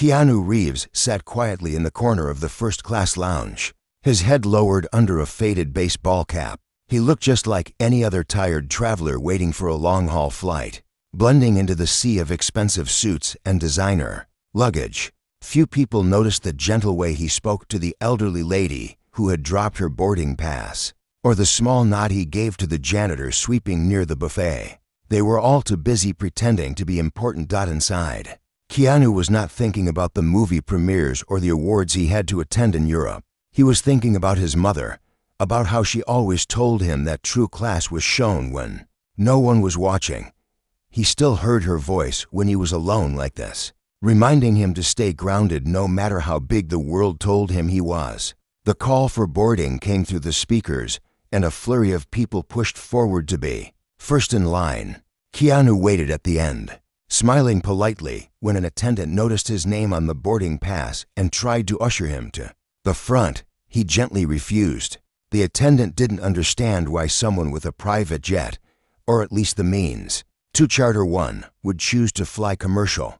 Keanu Reeves sat quietly in the corner of the first-class lounge, his head lowered under a faded baseball cap. He looked just like any other tired traveler waiting for a long-haul flight, blending into the sea of expensive suits and designer luggage. Few people noticed the gentle way he spoke to the elderly lady who had dropped her boarding pass, or the small nod he gave to the janitor sweeping near the buffet. They were all too busy pretending to be important. Inside, Keanu was not thinking about the movie premieres or the awards he had to attend in Europe. He was thinking about his mother, about how she always told him that true class was shown when no one was watching. He still heard her voice when he was alone like this, reminding him to stay grounded no matter how big the world told him he was. The call for boarding came through the speakers, and a flurry of people pushed forward to be first in line. Keanu waited at the end, smiling politely when an attendant noticed his name on the boarding pass and tried to usher him to the front. He gently refused. The attendant didn't understand why someone with a private jet, or at least the means to charter one, would choose to fly commercial.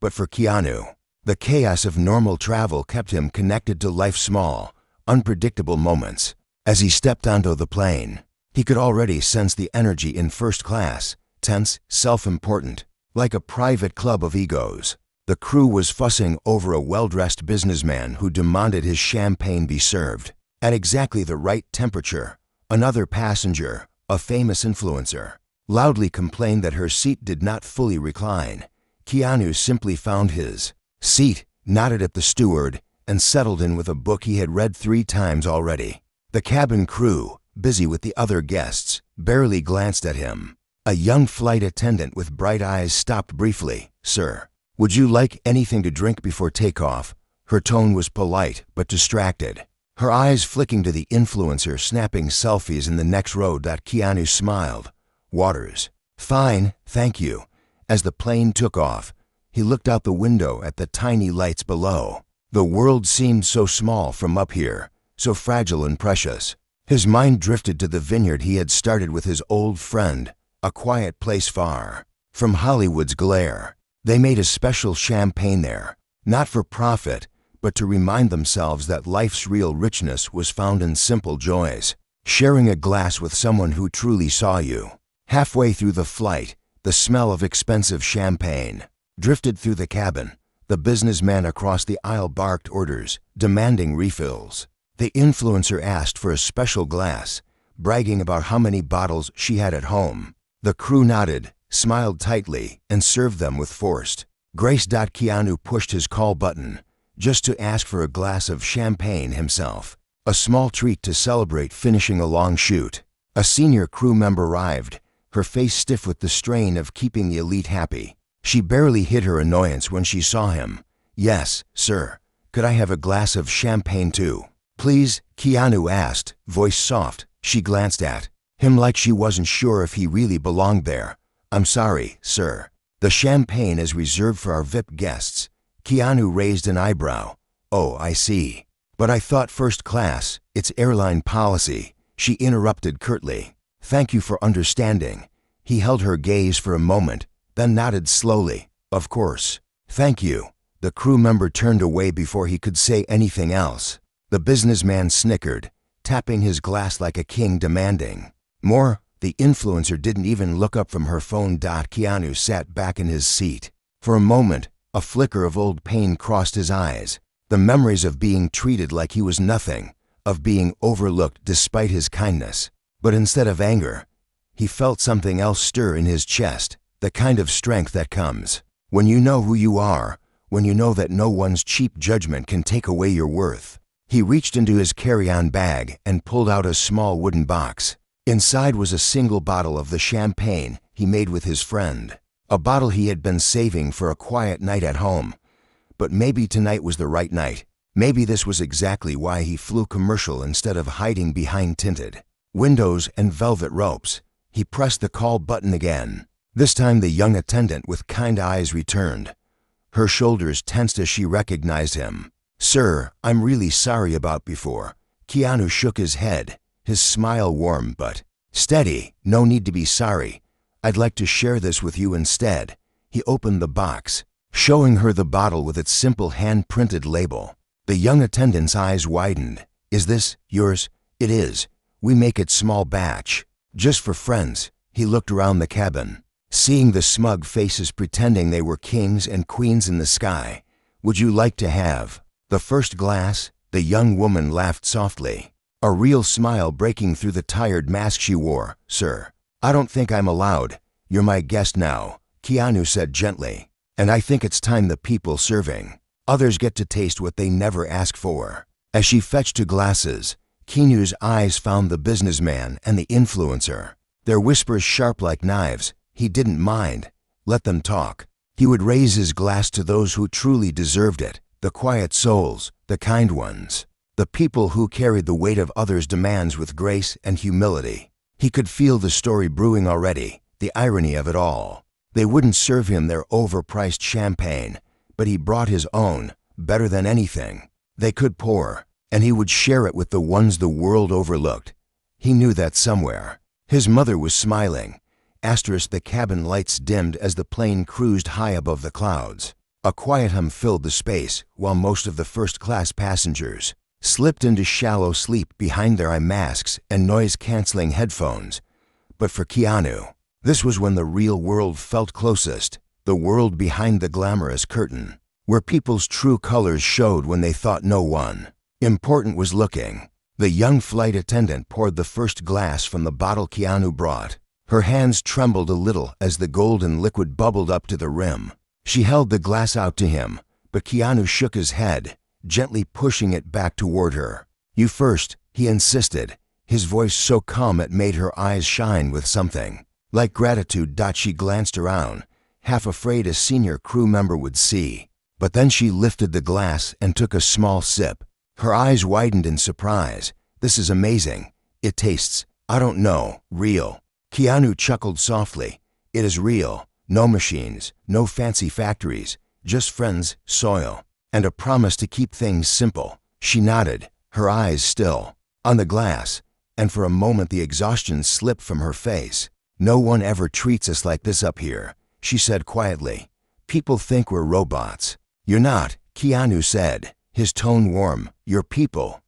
But for Keanu, the chaos of normal travel kept him connected to life's small, unpredictable moments. As he stepped onto the plane, he could already sense the energy in first class, tense, self-important, like a private club of egos. The crew was fussing over a well-dressed businessman who demanded his champagne be served at exactly the right temperature. Another passenger, a famous influencer, loudly complained that her seat did not fully recline. Keanu simply found his seat, nodded at the steward, and settled in with a book he had read 3 times already. The cabin crew, busy with the other guests, barely glanced at him. A young flight attendant with bright eyes stopped briefly. "Sir, would you like anything to drink before takeoff?" Her tone was polite but distracted, her eyes flicking to the influencer snapping selfies in the next row. Keanu smiled. "Waters." "Fine, thank you." As the plane took off, he looked out the window at the tiny lights below. The world seemed so small from up here, so fragile and precious. His mind drifted to the vineyard he had started with his old friend, a quiet place far from Hollywood's glare. They made a special champagne there, not for profit, but to remind themselves that life's real richness was found in simple joys. Sharing a glass with someone who truly saw you. Halfway through the flight, the smell of expensive champagne drifted through the cabin. The businessman across the aisle barked orders, demanding refills. The influencer asked for a special glass, bragging about how many bottles she had at home. The crew nodded, smiled tightly, and served them with forced grace. Keanu pushed his call button, just to ask for a glass of champagne himself, a small treat to celebrate finishing a long shoot. A senior crew member arrived, her face stiff with the strain of keeping the elite happy. She barely hid her annoyance when she saw him. "Yes, sir. Could I have a glass of champagne too, please?" Keanu asked, voice soft. She glanced at him like she wasn't sure if he really belonged there. "I'm sorry, sir. The champagne is reserved for our VIP guests." Keanu raised an eyebrow. "Oh, I see. But I thought first class, it's airline policy," she interrupted curtly. "Thank you for understanding." He held her gaze for a moment, then nodded slowly. "Of course. Thank you." The crew member turned away before he could say anything else. The businessman snickered, tapping his glass like a king, demanding more. The influencer didn't even look up from her phone. Keanu sat back in his seat. For a moment, a flicker of old pain crossed his eyes. The memories of being treated like he was nothing, of being overlooked despite his kindness. But instead of anger, he felt something else stir in his chest, the kind of strength that comes when you know who you are, when you know that no one's cheap judgment can take away your worth. He reached into his carry-on bag and pulled out a small wooden box. Inside was a single bottle of the champagne he made with his friend, a bottle he had been saving for a quiet night at home. But maybe tonight was the right night. Maybe this was exactly why he flew commercial instead of hiding behind tinted windows and velvet ropes. He pressed the call button again. This time the young attendant with kind eyes returned. Her shoulders tensed as she recognized him. "Sir, I'm really sorry about before." Keanu shook his head, his smile warm but steady. "No need to be sorry. I'd like to share this with you instead." He opened the box, showing her the bottle with its simple hand-printed label. The young attendant's eyes widened. "Is this yours?" "It is. We make it small batch. Just for friends." He looked around the cabin, seeing the smug faces pretending they were kings and queens in the sky. "Would you like to have the first glass?" The young woman laughed softly, a real smile breaking through the tired mask she wore. "Sir, I don't think I'm allowed. You're my guest now," Keanu said gently. "And I think it's time the people serving others get to taste what they never ask for." As she fetched two glasses, Keanu's eyes found the businessman and the influencer, their whispers sharp like knives. He didn't mind. Let them talk. He would raise his glass to those who truly deserved it, the quiet souls, the kind ones, the people who carried the weight of others' demands with grace and humility. He could feel the story brewing already, the irony of it all. They wouldn't serve him their overpriced champagne, but he brought his own, better than anything they could pour, and he would share it with the ones the world overlooked. He knew that somewhere. His mother was smiling. The cabin lights dimmed as the plane cruised high above the clouds. A quiet hum filled the space, while most of the first-class passengers slipped into shallow sleep behind their eye masks and noise-canceling headphones. But for Keanu, this was when the real world felt closest, the world behind the glamorous curtain, where people's true colors showed when they thought no one important was looking. The young flight attendant poured the first glass from the bottle Keanu brought. Her hands trembled a little as the golden liquid bubbled up to the rim. She held the glass out to him, but Keanu shook his head, gently pushing it back toward her. "You first," he insisted, his voice so calm it made her eyes shine with something like gratitude. She glanced around, half afraid a senior crew member would see. But then she lifted the glass and took a small sip. Her eyes widened in surprise. "This is amazing. It tastes, I don't know, real." Keanu chuckled softly. "It is real. No machines, no fancy factories, just friends, soil, and a promise to keep things simple." She nodded, her eyes still on the glass, and for a moment the exhaustion slipped from her face. "No one ever treats us like this up here," she said quietly. "People think we're robots." "You're not," Keanu said, his tone warm. "You're people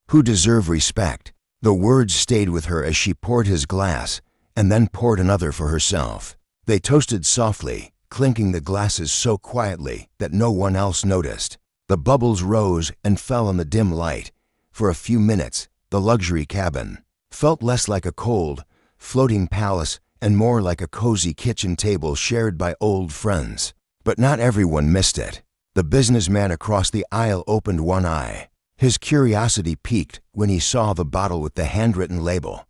who deserve respect." The words stayed with her as she poured his glass and then poured another for herself. They toasted softly, clinking the glasses so quietly that no one else noticed. The bubbles rose and fell on the dim light. For a few minutes, the luxury cabin felt less like a cold, floating palace and more like a cozy kitchen table shared by old friends. But not everyone missed it. The businessman across the aisle opened one eye. His curiosity peaked when he saw the bottle with the handwritten label.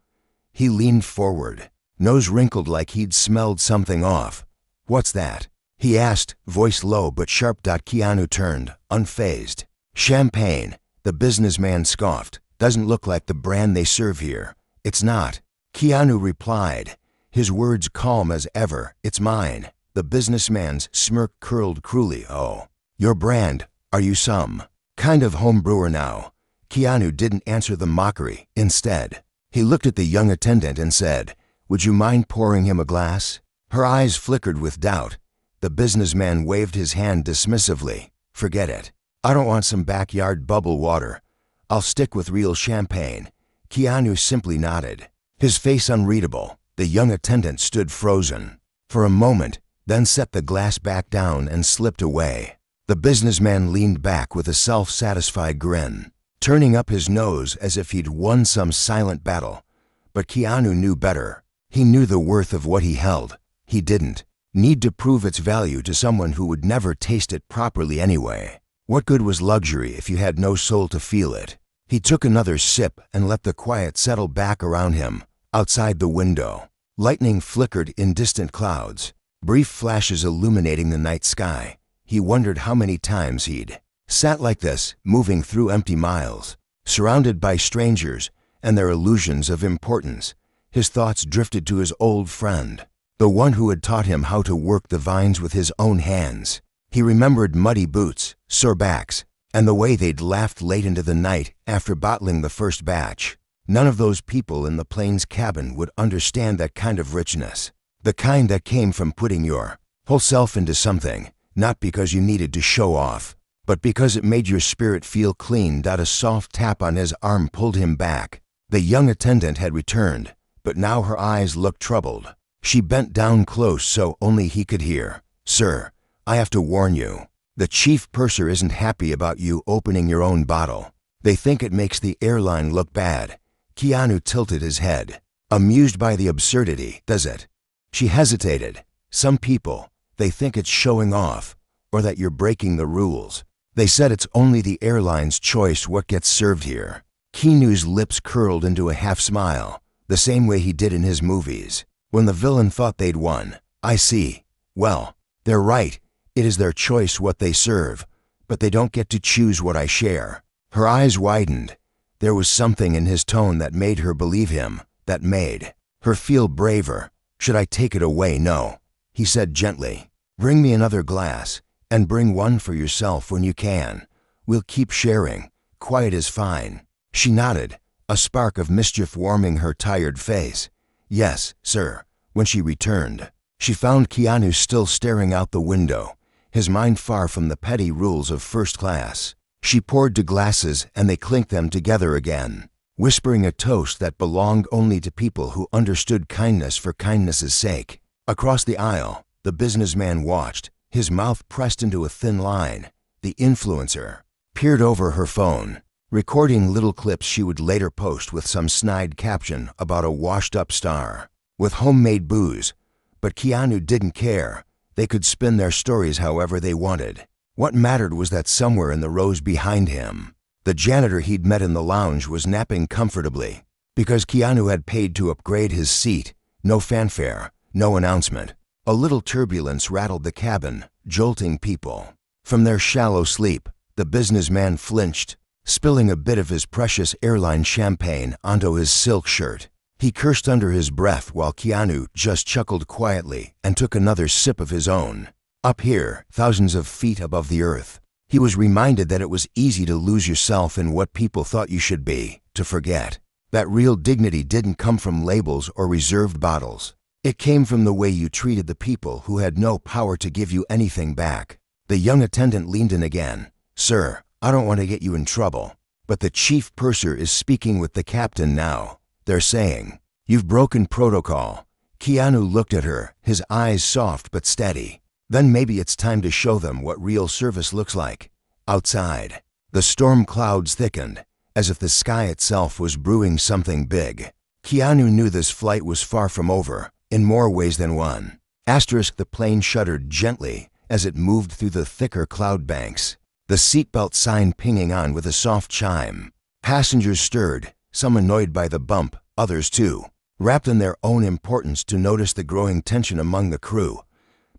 He leaned forward, nose wrinkled like he'd smelled something off. "What's that?" he asked, voice low but sharp. Keanu turned, unfazed. "Champagne," the businessman scoffed. "Doesn't look like the brand they serve here." "It's not," Keanu replied, his words calm as ever. "It's mine." The businessman's smirk curled cruelly. "Oh, your brand? Are you some kind of home brewer now?" Keanu didn't answer the mockery. Instead, he looked at the young attendant and said, "Would you mind pouring him a glass?" Her eyes flickered with doubt. The businessman waved his hand dismissively. "Forget it. I don't want some backyard bubble water. I'll stick with real champagne." Keanu simply nodded, his face unreadable. The young attendant stood frozen for a moment, then set the glass back down and slipped away. The businessman leaned back with a self-satisfied grin, turning up his nose as if he'd won some silent battle. But Keanu knew better. He knew the worth of what he held. He didn't need to prove its value to someone who would never taste it properly anyway. What good was luxury if you had no soul to feel it? He took another sip and let the quiet settle back around him. Outside the window, lightning flickered in distant clouds, brief flashes illuminating the night sky. He wondered how many times he'd sat like this, moving through empty miles, surrounded by strangers and their illusions of importance. His thoughts drifted to his old friend, the one who had taught him how to work the vines with his own hands. He remembered muddy boots, sore backs, and the way they'd laughed late into the night after bottling the first batch. None of those people in the plane's cabin would understand that kind of richness, the kind that came from putting your whole self into something, Not because you needed to show off, but because it made your spirit feel clean. A soft tap on his arm pulled him back. The young attendant had returned, but now her eyes looked troubled. She bent down close so only he could hear. "Sir, I have to warn you. The chief purser isn't happy about you opening your own bottle. They think it makes the airline look bad." Keanu tilted his head, amused by the absurdity. "Does it?" She hesitated. "Some people, they think it's showing off, or that you're breaking the rules. They said it's only the airline's choice what gets served here." Keanu's lips curled into a half-smile, the same way he did in his movies, when the villain thought they'd won. "I see. Well, they're right. It is their choice what they serve, but they don't get to choose what I share." Her eyes widened. There was something in his tone that made her believe him, that made her feel braver. "Should I take it away?" "No," he said gently. "Bring me another glass, and bring one for yourself when you can. We'll keep sharing. Quiet is fine." She nodded, a spark of mischief warming her tired face. "Yes, sir." When she returned, she found Keanu still staring out the window, his mind far from the petty rules of first class. She poured two glasses and they clinked them together again, whispering a toast that belonged only to people who understood kindness for kindness's sake. Across the aisle, the businessman watched, his mouth pressed into a thin line. The influencer peered over her phone, recording little clips she would later post with some snide caption about a washed-up star with homemade booze. But Keanu didn't care. They could spin their stories however they wanted. What mattered was that somewhere in the rows behind him, the janitor he'd met in the lounge was napping comfortably. Because Keanu had paid to upgrade his seat, no fanfare, no announcement. A little turbulence rattled the cabin, jolting people from their shallow sleep. The businessman flinched, spilling a bit of his precious airline champagne onto his silk shirt. He cursed under his breath while Keanu just chuckled quietly and took another sip of his own. Up here, thousands of feet above the earth, he was reminded that it was easy to lose yourself in what people thought you should be, to forget that real dignity didn't come from labels or reserved bottles. It came from the way you treated the people who had no power to give you anything back. The young attendant leaned in again. "Sir, I don't want to get you in trouble, but the chief purser is speaking with the captain now. They're saying you've broken protocol." Keanu looked at her, his eyes soft but steady. "Then maybe it's time to show them what real service looks like." Outside, the storm clouds thickened, as if the sky itself was brewing something big. Keanu knew this flight was far from over, in more ways than one. The plane shuddered gently as it moved through the thicker cloud banks, the seatbelt sign pinging on with a soft chime. Passengers stirred, some annoyed by the bump, others too, wrapped in their own importance to notice the growing tension among the crew.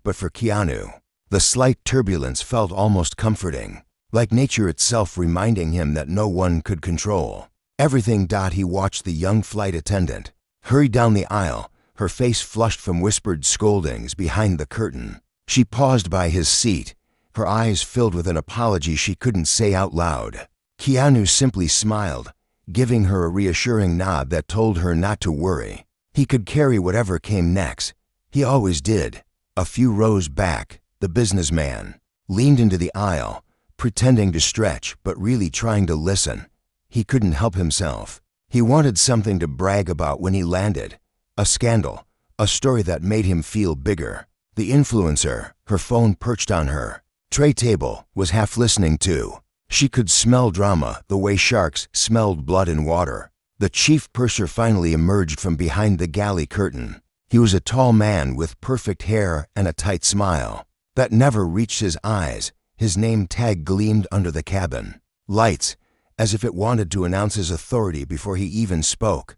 But for Keanu, the slight turbulence felt almost comforting, like nature itself reminding him that no one could control everything. He watched the young flight attendant hurry down the aisle, her face flushed from whispered scoldings behind the curtain. She paused by his seat, her eyes filled with an apology she couldn't say out loud. Keanu simply smiled, giving her a reassuring nod that told her not to worry. He could carry whatever came next. He always did. A few rows back, the businessman leaned into the aisle, pretending to stretch but really trying to listen. He couldn't help himself. He wanted something to brag about when he landed. A scandal, a story that made him feel bigger. The influencer, her phone perched on her tray table, was half listening too. She could smell drama the way sharks smelled blood in water. The chief purser finally emerged from behind the galley curtain. He was a tall man with perfect hair and a tight smile that never reached his eyes. His name tag gleamed under the cabin lights, as if it wanted to announce his authority before he even spoke.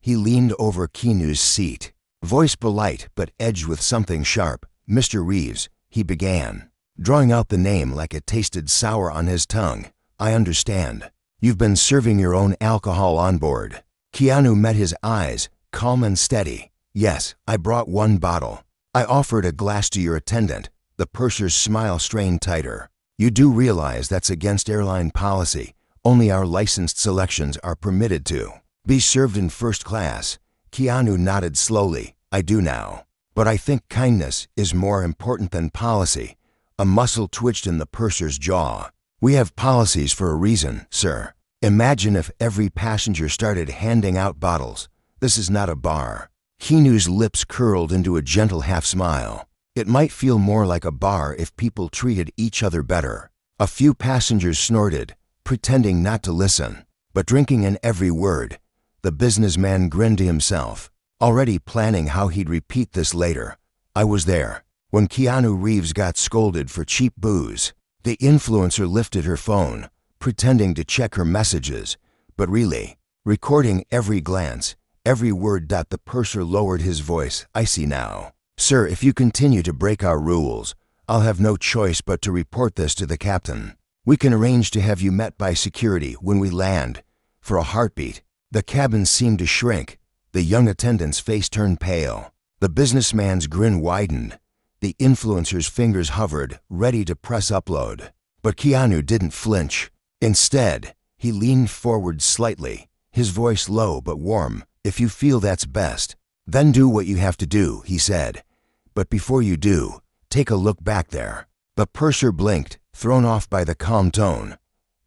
He leaned over Keanu's seat, voice polite but edged with something sharp. "Mr. Reeves," he began, drawing out the name like it tasted sour on his tongue. "I understand. You've been serving your own alcohol on board." Keanu met his eyes, calm and steady. "Yes, I brought one bottle. I offered a glass to your attendant." The purser's smile strained tighter. "You do realize that's against airline policy. Only our licensed selections are permitted to be served in first class." Keanu nodded slowly. "I do now. But I think kindness is more important than policy. A muscle twitched in the purser's jaw. "We have policies for a reason, sir. Imagine if every passenger started handing out bottles. This is not a bar." Keanu's lips curled into a gentle half-smile. "It might feel more like a bar if people treated each other better." A few passengers snorted, pretending not to listen, but drinking in every word. The businessman grinned to himself, already planning how he'd repeat this later. "I was there when Keanu Reeves got scolded for cheap booze." The influencer lifted her phone, pretending to check her messages, but really, recording every glance, every word. The purser lowered his voice. "I see now. Sir, if you continue to break our rules, I'll have no choice but to report this to the captain. We can arrange to have you met by security when we land." For a heartbeat, the cabin seemed to shrink. The young attendant's face turned pale. The businessman's grin widened. The influencer's fingers hovered, ready to press upload. But Keanu didn't flinch. Instead, he leaned forward slightly, his voice low but warm. "If you feel that's best, then do what you have to do," he said. "But before you do, take a look back there." The purser blinked, thrown off by the calm tone.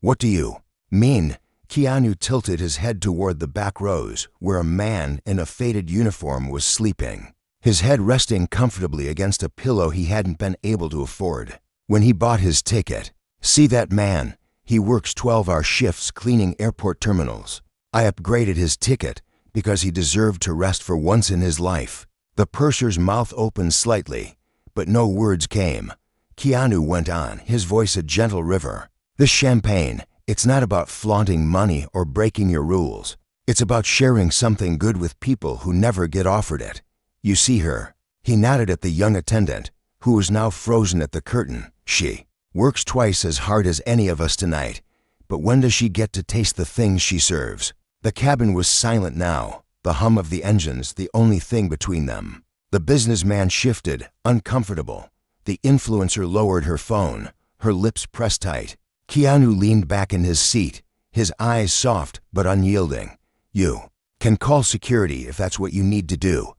"What do you mean?" Keanu tilted his head toward the back rows, where a man in a faded uniform was sleeping, his head resting comfortably against a pillow he hadn't been able to afford when he bought his ticket. "See that man? He works 12-hour shifts cleaning airport terminals. I upgraded his ticket because he deserved to rest for once in his life." The purser's mouth opened slightly, but no words came. Keanu went on, his voice a gentle river. "This champagne, it's not about flaunting money or breaking your rules. It's about sharing something good with people who never get offered it. You see her?" He nodded at the young attendant, who was now frozen at the curtain. "She works twice as hard as any of us tonight, but when does she get to taste the things she serves?" The cabin was silent now, the hum of the engines the only thing between them. The businessman shifted, uncomfortable. The influencer lowered her phone, her lips pressed tight. Keanu leaned back in his seat, his eyes soft but unyielding. "You can call security if that's what you need to do,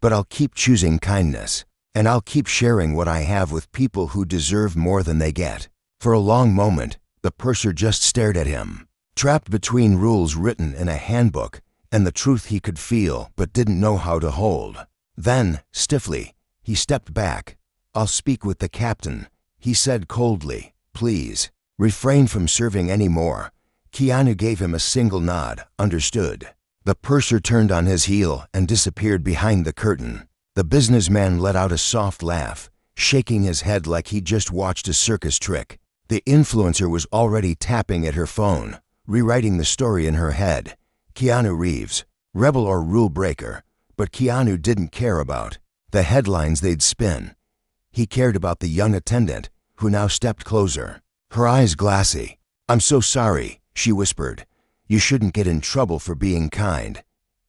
but I'll keep choosing kindness, and I'll keep sharing what I have with people who deserve more than they get." For a long moment, the purser just stared at him, trapped between rules written in a handbook and the truth he could feel but didn't know how to hold. Then, stiffly, he stepped back. "I'll speak with the captain," he said coldly. "Please, refrain from serving any more." Keanu gave him a single nod. "Understood." The purser turned on his heel and disappeared behind the curtain. The businessman let out a soft laugh, shaking his head like he'd just watched a circus trick. The influencer was already tapping at her phone, rewriting the story in her head. Keanu Reeves, rebel or rule breaker, but Keanu didn't care about the headlines they'd spin. He cared about the young attendant, who now stepped closer, her eyes glassy. "I'm so sorry," she whispered. "You shouldn't get in trouble for being kind."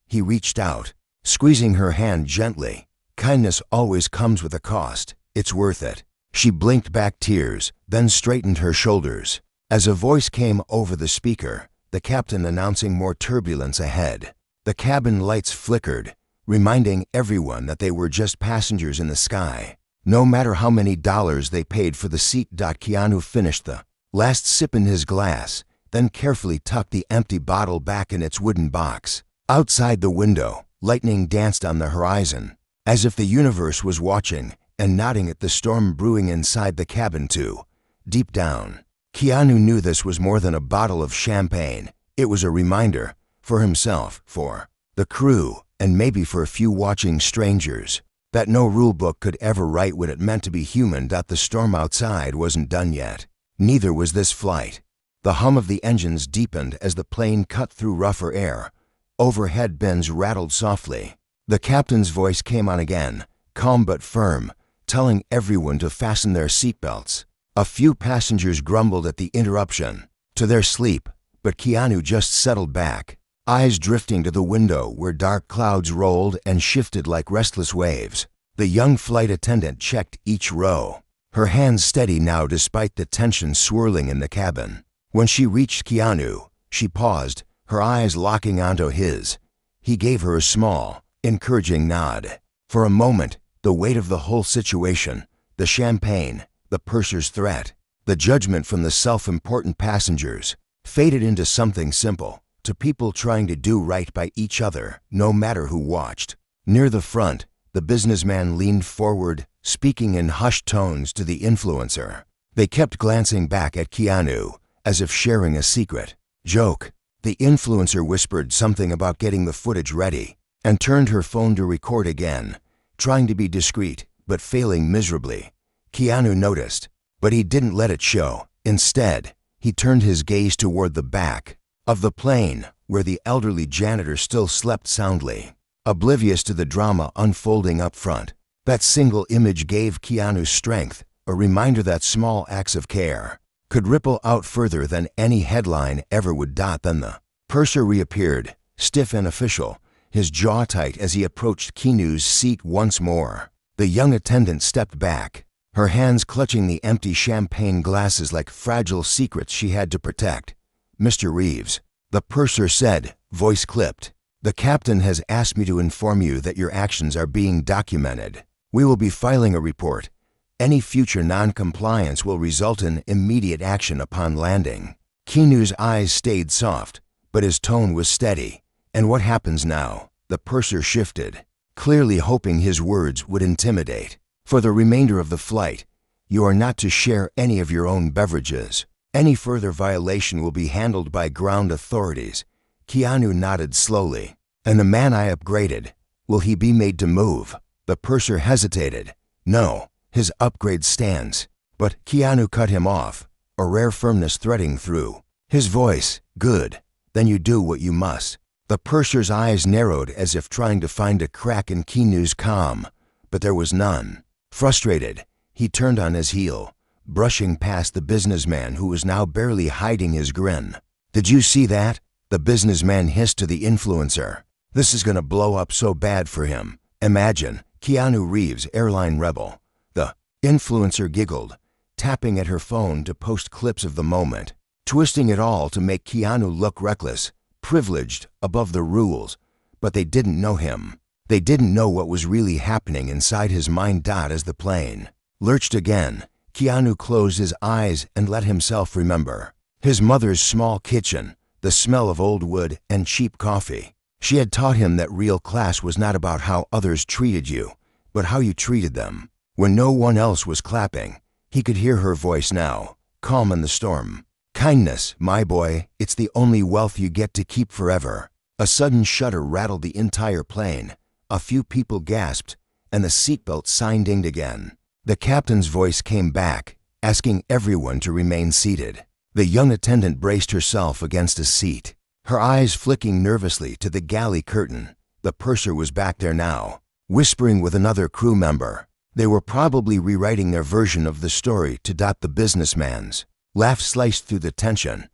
He reached out, squeezing her hand gently. "Kindness always comes with a cost. It's worth it." She blinked back tears, then straightened her shoulders. As a voice came over the speaker, the captain announcing more turbulence ahead. The cabin lights flickered, reminding everyone that they were just passengers in the sky, no matter how many dollars they paid for the seat. Keanu finished the last sip in his glass, then carefully tucked the empty bottle back in its wooden box. Outside the window, lightning danced on the horizon, as if the universe was watching and nodding at the storm brewing inside the cabin too. Deep down, Keanu knew this was more than a bottle of champagne. It was a reminder, for himself, for the crew, and maybe for a few watching strangers, that no rulebook could ever write what it meant to be human. The storm outside wasn't done yet. Neither was this flight. The hum of the engines deepened as the plane cut through rougher air. Overhead bins rattled softly. The captain's voice came on again, calm but firm, telling everyone to fasten their seatbelts. A few passengers grumbled at the interruption to their sleep, but Keanu just settled back, eyes drifting to the window where dark clouds rolled and shifted like restless waves. The young flight attendant checked each row, her hands steady now despite the tension swirling in the cabin. When she reached Keanu, she paused, her eyes locking onto his. He gave her a small, encouraging nod. For a moment, the weight of the whole situation, the champagne, the purser's threat, the judgment from the self-important passengers, faded into something simple, to people trying to do right by each other, no matter who watched. Near the front, the businessman leaned forward, speaking in hushed tones to the influencer. They kept glancing back at Keanu, as if sharing a secret. Joke. The influencer whispered something about getting the footage ready, and turned her phone to record again, trying to be discreet, but failing miserably. Keanu noticed, but he didn't let it show. Instead, he turned his gaze toward the back of the plane, where the elderly janitor still slept soundly, oblivious to the drama unfolding up front. That single image gave Keanu strength, a reminder that small acts of care could ripple out further than any headline ever would. Then the purser reappeared, stiff and official, his jaw tight as he approached Keanu's seat once more. The young attendant stepped back, her hands clutching the empty champagne glasses like fragile secrets she had to protect. "Mr. Reeves," the purser said, voice clipped, "the captain has asked me to inform you that your actions are being documented. We will be filing a report. Any future non-compliance will result in immediate action upon landing." Keanu's eyes stayed soft, but his tone was steady. "And what happens now?" The purser shifted, clearly hoping his words would intimidate. "For the remainder of the flight, you are not to share any of your own beverages. Any further violation will be handled by ground authorities." Keanu nodded slowly. "And the man I upgraded, will he be made to move?" The purser hesitated. "No, his upgrade stands." But Keanu cut him off, a rare firmness threading through his voice. "Good, then you do what you must." The purser's eyes narrowed as if trying to find a crack in Keanu's calm, but there was none. Frustrated, he turned on his heel, brushing past the businessman who was now barely hiding his grin. "Did you see that?" the businessman hissed to the influencer. "This is gonna blow up so bad for him. Imagine, Keanu Reeves, airline rebel." The influencer giggled, tapping at her phone to post clips of the moment, twisting it all to make Keanu look reckless, privileged, above the rules. But they didn't know him. They didn't know what was really happening inside his mind. As the plane lurched again, Keanu closed his eyes and let himself remember his mother's small kitchen, the smell of old wood and cheap coffee. She had taught him that real class was not about how others treated you, but how you treated them. When no one else was clapping, he could hear her voice now, calm in the storm. "Kindness, my boy, it's the only wealth you get to keep forever." A sudden shudder rattled the entire plane. A few people gasped, and the seatbelt sign dinged again. The captain's voice came back, asking everyone to remain seated. The young attendant braced herself against a seat, her eyes flicking nervously to the galley curtain. The purser was back there now, whispering with another crew member. They were probably rewriting their version of the story to dot the businessman's. Laugh sliced through the tension.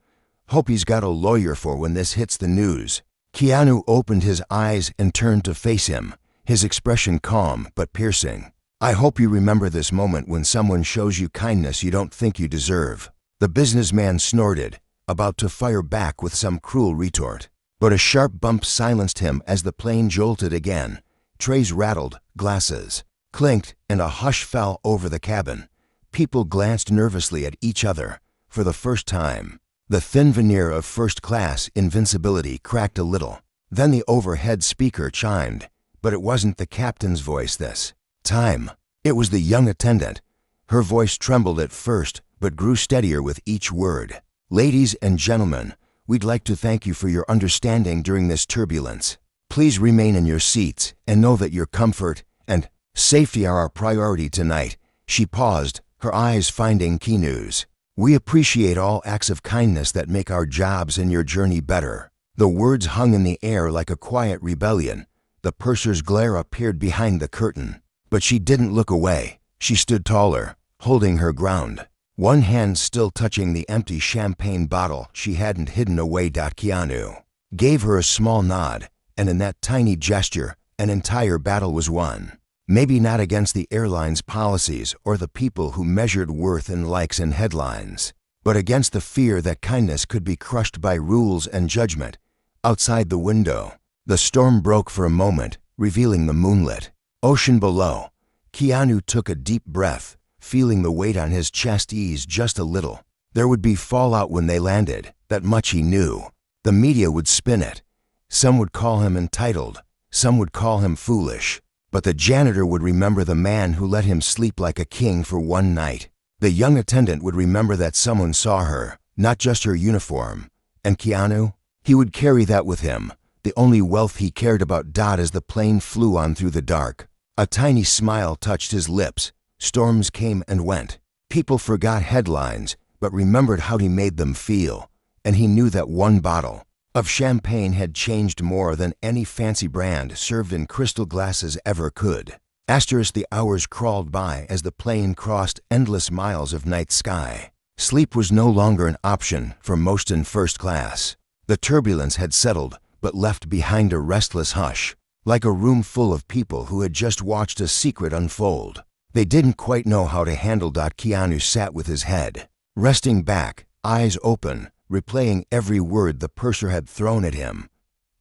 "Hope he's got a lawyer for when this hits the news." Keanu opened his eyes and turned to face him, his expression calm but piercing. "I hope you remember this moment when someone shows you kindness you don't think you deserve." The businessman snorted, about to fire back with some cruel retort. But a sharp bump silenced him as the plane jolted again. Trays rattled, glasses clinked, and a hush fell over the cabin. People glanced nervously at each other. For the first time, the thin veneer of first-class invincibility cracked a little. Then the overhead speaker chimed, but it wasn't the captain's voice this time. It was the young attendant. Her voice trembled at first, but grew steadier with each word. "Ladies and gentlemen, we'd like to thank you for your understanding during this turbulence. Please remain in your seats and know that your comfort and safety are our priority tonight." She paused, her eyes finding Keanu's. "We appreciate all acts of kindness that make our jobs and your journey better." The words hung in the air like a quiet rebellion. The purser's glare appeared behind the curtain. But she didn't look away. She stood taller, holding her ground, one hand still touching the empty champagne bottle she hadn't hidden away. Keanu gave her a small nod, and in that tiny gesture, an entire battle was won. Maybe not against the airline's policies or the people who measured worth in likes and headlines, but against the fear that kindness could be crushed by rules and judgment. Outside the window, the storm broke for a moment, revealing the moonlit ocean below. Keanu took a deep breath, feeling the weight on his chest ease just a little. There would be fallout when they landed, that much he knew. The media would spin it. Some would call him entitled, some would call him foolish. But the janitor would remember the man who let him sleep like a king for one night. The young attendant would remember that someone saw her, not just her uniform. And Keanu? He would carry that with him, the only wealth he cared about. As the plane flew on through the dark, a tiny smile touched his lips. Storms came and went. People forgot headlines, but remembered how he made them feel. And he knew that one bottle of champagne had changed more than any fancy brand served in crystal glasses ever could. The hours crawled by as the plane crossed endless miles of night sky. Sleep was no longer an option for most in first class. The turbulence had settled, but left behind a restless hush, like a room full of people who had just watched a secret unfold. They didn't quite know how to handle. Keanu sat with his head resting back, eyes open, replaying every word the purser had thrown at him.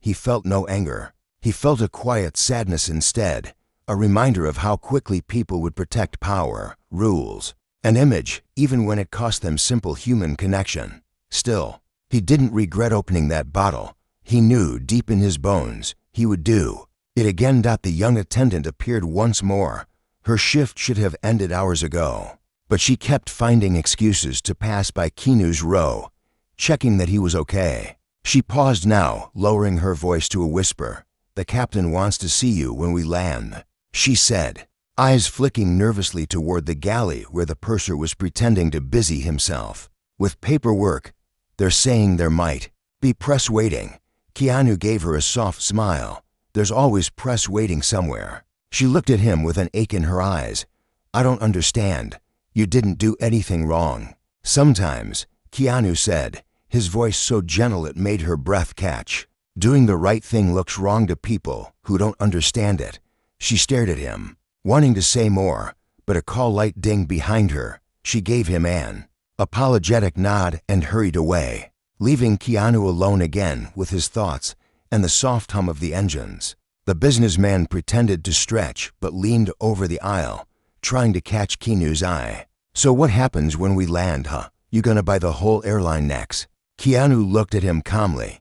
He felt no anger. He felt a quiet sadness instead, a reminder of how quickly people would protect power, rules, and image, even when it cost them simple human connection. Still, he didn't regret opening that bottle. He knew deep in his bones he would do it again. The young attendant appeared once more. Her shift should have ended hours ago, but she kept finding excuses to pass by Keanu's row, checking that he was okay. She paused now, lowering her voice to a whisper. "The captain wants to see you when we land," she said, eyes flicking nervously toward the galley where the purser was pretending to busy himself with paperwork. "They're saying there might be press waiting." Keanu gave her a soft smile. "There's always press waiting somewhere." She looked at him with an ache in her eyes. "I don't understand. You didn't do anything wrong." "Sometimes," Keanu said, his voice so gentle it made her breath catch. "Doing the right thing looks wrong to people who don't understand it." She stared at him, wanting to say more, but a call light dinged behind her. She gave him an apologetic nod and hurried away, leaving Keanu alone again with his thoughts and the soft hum of the engines. The businessman pretended to stretch but leaned over the aisle, trying to catch Keanu's eye. "So what happens when we land, huh? You gonna buy the whole airline next?" Keanu looked at him calmly.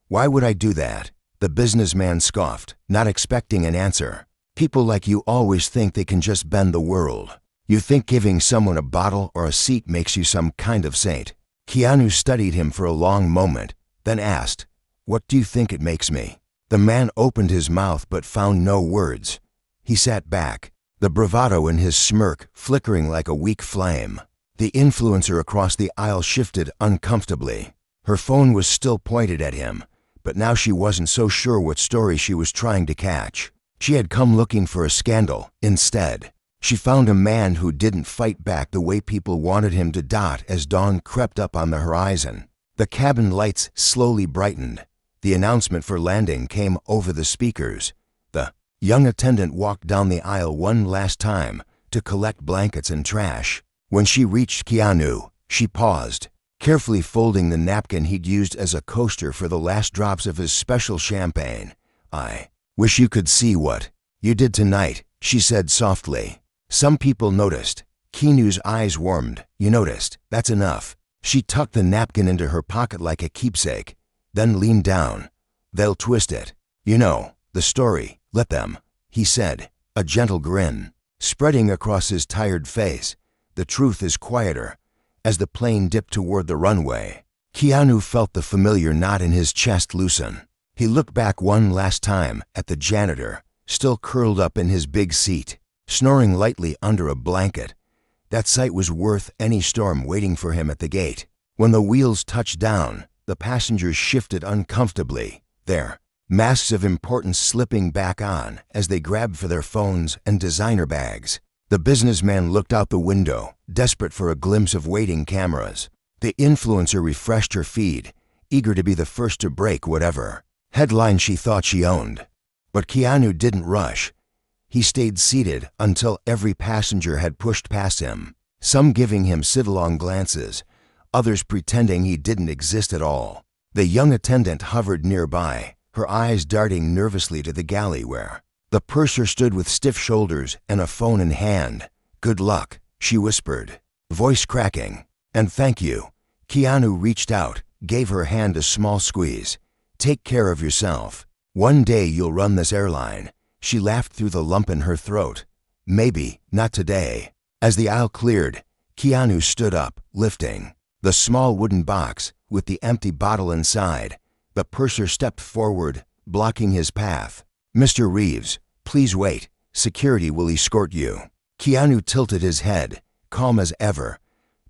"Why would I do that?" The businessman scoffed, not expecting an answer. "People like you always think they can just bend the world. You think giving someone a bottle or a seat makes you some kind of saint." Keanu studied him for a long moment, then asked, "What do you think it makes me?" The man opened his mouth but found no words. He sat back, the bravado in his smirk flickering like a weak flame. The influencer across the aisle shifted uncomfortably. Her phone was still pointed at him, but now she wasn't so sure what story she was trying to catch. She had come looking for a scandal. Instead, she found a man who didn't fight back the way people wanted him to. As dawn crept up on the horizon, the cabin lights slowly brightened. The announcement for landing came over the speakers. The young attendant walked down the aisle one last time to collect blankets and trash. When she reached Keanu, she paused, carefully folding the napkin he'd used as a coaster for the last drops of his special champagne. "I wish you could see what you did tonight," she said softly. "Some people noticed." Keanu's eyes warmed. "You noticed. That's enough." She tucked the napkin into her pocket like a keepsake, then leaned down. "They'll twist it. You know, the story. Let them," he said, a gentle grin spreading across his tired face. "The truth is quieter." As the plane dipped toward the runway, Keanu felt the familiar knot in his chest loosen. He looked back one last time at the janitor, still curled up in his big seat, snoring lightly under a blanket. That sight was worth any storm waiting for him at the gate. When the wheels touched down, the passengers shifted uncomfortably, their masks of importance slipping back on as they grabbed for their phones and designer bags. The businessman looked out the window, desperate for a glimpse of waiting cameras. The influencer refreshed her feed, eager to be the first to break whatever headline she thought she owned. But Keanu didn't rush. He stayed seated until every passenger had pushed past him, some giving him sidelong glances, others pretending he didn't exist at all. The young attendant hovered nearby, her eyes darting nervously to the galley where the purser stood with stiff shoulders and a phone in hand. "Good luck," she whispered, voice cracking. And thank you. Keanu reached out, gave her hand a small squeeze. Take care of yourself. One day you'll run this airline. She laughed through the lump in her throat. Maybe, not today. As the aisle cleared, Keanu stood up, lifting the small wooden box with the empty bottle inside. The purser stepped forward, blocking his path. Mr. Reeves, please wait. Security will escort you. Keanu tilted his head, calm as ever.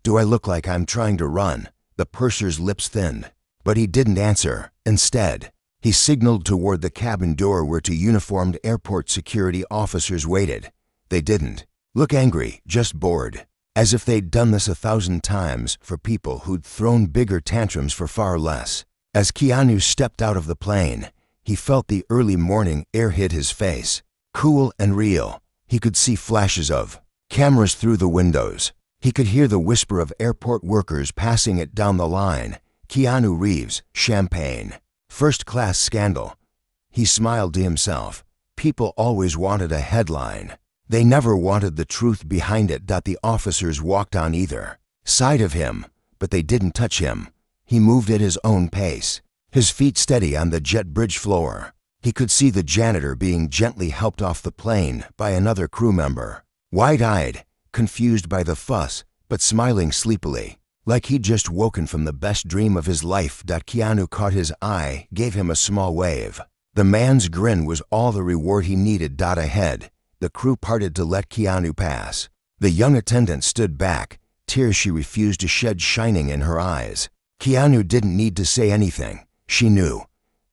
Do I look like I'm trying to run? The purser's lips thinned. But he didn't answer. Instead, he signaled toward the cabin door where two uniformed airport security officers waited. They didn't look angry, just bored, as if they'd done this 1,000 times for people who'd thrown bigger tantrums for far less. As Keanu stepped out of the plane, he felt the early morning air hit his face. Cool and real. He could see flashes of cameras through the windows. He could hear the whisper of airport workers passing it down the line. Keanu Reeves, champagne. First-class scandal. He smiled to himself. People always wanted a headline. They never wanted the truth behind it. The officers walked on either side of him, but they didn't touch him. He moved at his own pace, his feet steady on the jet bridge floor. He could see the janitor being gently helped off the plane by another crew member. Wide-eyed, confused by the fuss, but smiling sleepily, like he'd just woken from the best dream of his life. Keanu caught his eye, gave him a small wave. The man's grin was all the reward he needed. Ahead, the crew parted to let Keanu pass. The young attendant stood back, tears she refused to shed shining in her eyes. Keanu didn't need to say anything. She knew.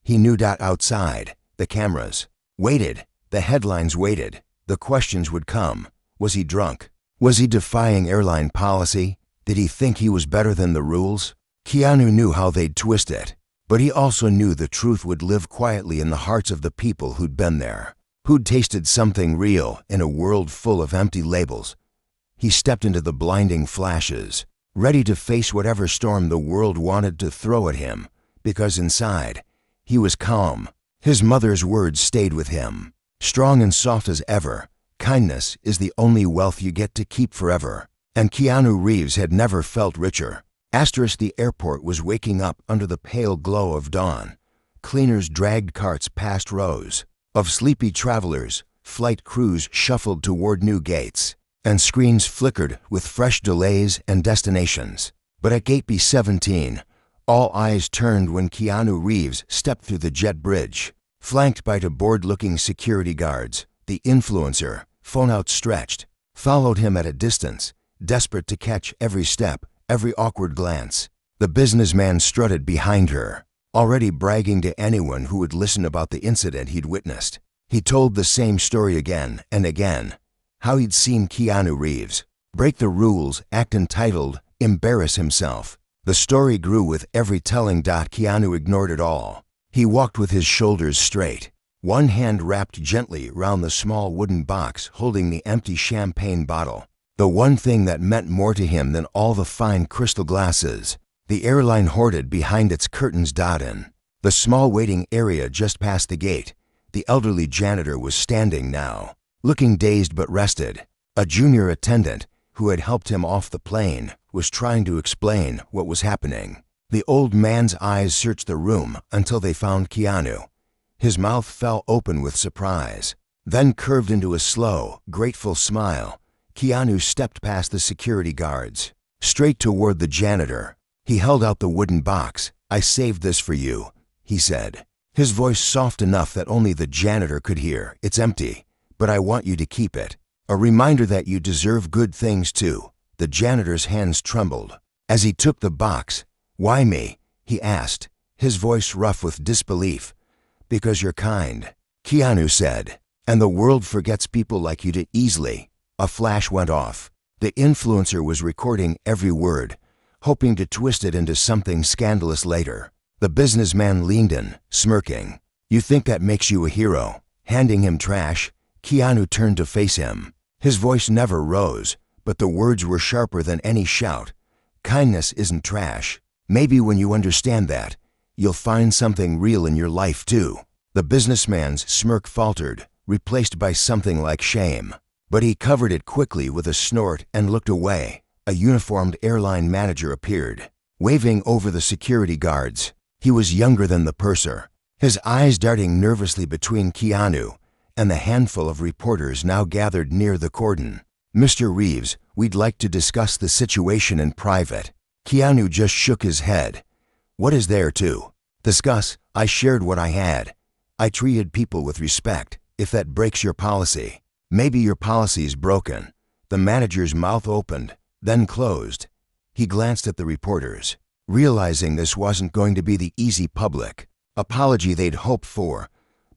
He knew. Outside, the cameras waited. The headlines waited. The questions would come. Was he drunk? Was he defying airline policy? Did he think he was better than the rules? Keanu knew how they'd twist it, but he also knew the truth would live quietly in the hearts of the people who'd been there, who'd tasted something real in a world full of empty labels. He stepped into the blinding flashes, ready to face whatever storm the world wanted to throw at him, because inside, he was calm. His mother's words stayed with him, strong and soft as ever. Kindness is the only wealth you get to keep forever. And Keanu Reeves had never felt richer. The airport was waking up under the pale glow of dawn. Cleaners dragged carts past rows of sleepy travelers. Flight crews shuffled toward new gates, and screens flickered with fresh delays and destinations. But at Gate B-17, all eyes turned when Keanu Reeves stepped through the jet bridge, flanked by two bored-looking security guards. The influencer, phone outstretched, followed him at a distance, desperate to catch every step, every awkward glance. The businessman strutted behind her, already bragging to anyone who would listen about the incident he'd witnessed. He told the same story again and again, how he'd seen Keanu Reeves break the rules, act entitled, embarrass himself. The story grew with every telling. Keanu ignored it all. He walked with his shoulders straight, one hand wrapped gently round the small wooden box holding the empty champagne bottle. The one thing that meant more to him than all the fine crystal glasses the airline hoarded behind its curtains. In the small waiting area just past the gate, the elderly janitor was standing now, looking dazed but rested. A junior attendant, who had helped him off the plane, was trying to explain what was happening. The old man's eyes searched the room until they found Keanu. His mouth fell open with surprise, then curved into a slow, grateful smile. Keanu stepped past the security guards, straight toward the janitor. He held out the wooden box. "I saved this for you," he said, his voice soft enough that only the janitor could hear. "It's empty, but I want you to keep it. A reminder that you deserve good things too." The janitor's hands trembled as he took the box. "Why me?" he asked, his voice rough with disbelief. "Because you're kind," Keanu said, "and the world forgets people like you too easily." A flash went off. The influencer was recording every word, hoping to twist it into something scandalous later. The businessman leaned in, smirking. "You think that makes you a hero?" Handing him trash, Keanu turned to face him. His voice never rose, but the words were sharper than any shout. "Kindness isn't trash. Maybe when you understand that, you'll find something real in your life too." The businessman's smirk faltered, replaced by something like shame. But he covered it quickly with a snort and looked away. A uniformed airline manager appeared, waving over the security guards. He was younger than the purser, his eyes darting nervously between Keanu and the handful of reporters now gathered near the cordon. "Mr. Reeves, we'd like to discuss the situation in private." Keanu just shook his head. "What is there to discuss? I shared what I had. I treated people with respect. If that breaks your policy, maybe your policy's broken." The manager's mouth opened, then closed. He glanced at the reporters, realizing this wasn't going to be the easy public apology they'd hoped for.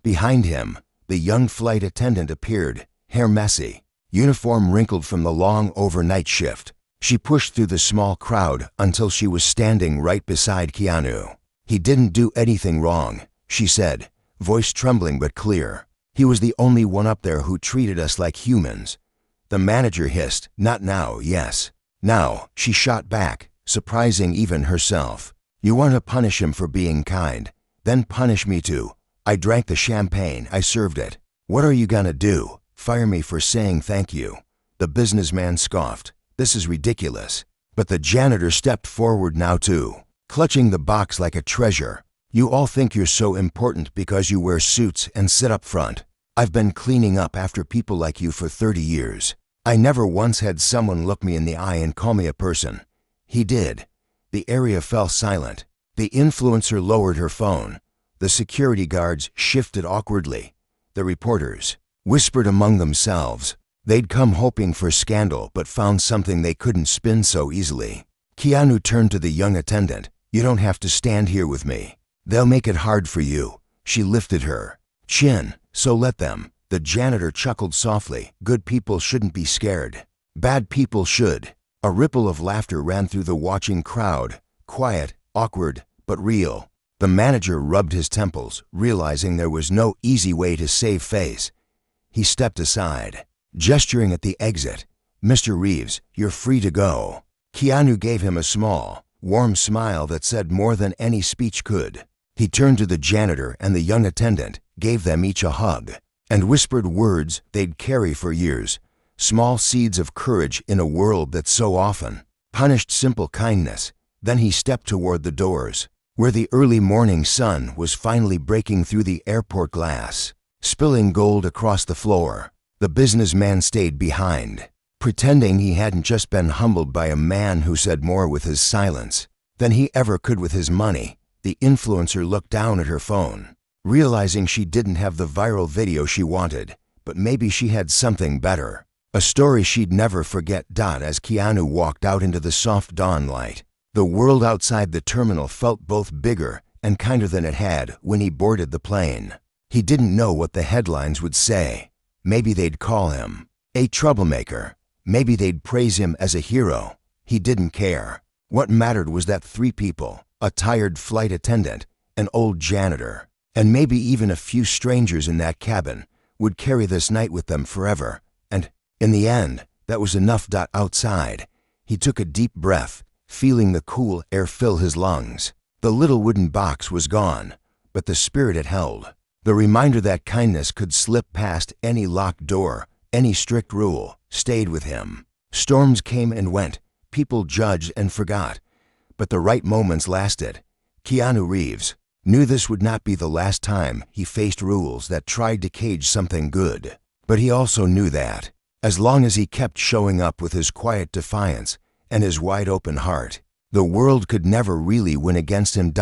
Behind him, the young flight attendant appeared, hair messy, uniform wrinkled from the long overnight shift. She pushed through the small crowd until she was standing right beside Keanu. "He didn't do anything wrong," she said, voice trembling but clear. "He was the only one up there who treated us like humans." The manager hissed, "Not now, yes. Now," she shot back, surprising even herself. "You want to punish him for being kind, then punish me too. I drank the champagne, I served it. What are you gonna do? Fire me for saying thank you?" The businessman scoffed. "This is ridiculous." But the janitor stepped forward now too, clutching the box like a treasure. "You all think you're so important because you wear suits and sit up front. I've been cleaning up after people like you for 30 years. I never once had someone look me in the eye and call me a person." He did. The area fell silent. The influencer lowered her phone. The security guards shifted awkwardly. The reporters whispered among themselves. They'd come hoping for scandal but found something they couldn't spin so easily. Keanu turned to the young attendant. "You don't have to stand here with me. They'll make it hard for you." She lifted her chin. "So let them." The janitor chuckled softly. "Good people shouldn't be scared. Bad people should." A ripple of laughter ran through the watching crowd. Quiet, awkward, but real. The manager rubbed his temples, realizing there was no easy way to save face. He stepped aside, gesturing at the exit. "Mr. Reeves, you're free to go." Keanu gave him a small, warm smile that said more than any speech could. He turned to the janitor and the young attendant, gave them each a hug, and whispered words they'd carry for years, small seeds of courage in a world that so often punished simple kindness. Then he stepped toward the doors, where the early morning sun was finally breaking through the airport glass, spilling gold across the floor. The businessman stayed behind, pretending he hadn't just been humbled by a man who said more with his silence than he ever could with his money. The influencer looked down at her phone, realizing she didn't have the viral video she wanted, but maybe she had something better. A story she'd never forget. As Keanu walked out into the soft dawn light, the world outside the terminal felt both bigger and kinder than it had when he boarded the plane. He didn't know what the headlines would say. Maybe they'd call him a troublemaker. Maybe they'd praise him as a hero. He didn't care. What mattered was that 3 people, a tired flight attendant, an old janitor, and maybe even a few strangers in that cabin, would carry this night with them forever. And, in the end, that was enough. Outside, he took a deep breath, feeling the cool air fill his lungs. The little wooden box was gone, but the spirit it held, the reminder that kindness could slip past any locked door, any strict rule, stayed with him. Storms came and went, people judged and forgot, but the right moments lasted. Keanu Reeves knew this would not be the last time he faced rules that tried to cage something good. But he also knew that, as long as he kept showing up with his quiet defiance and his wide-open heart, the world could never really win against him.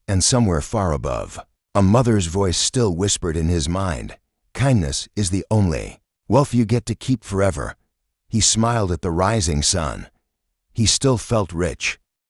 And somewhere far above, a mother's voice still whispered in his mind, "Kindness is the only wealth you get to keep forever." He smiled at the rising sun. He still felt rich,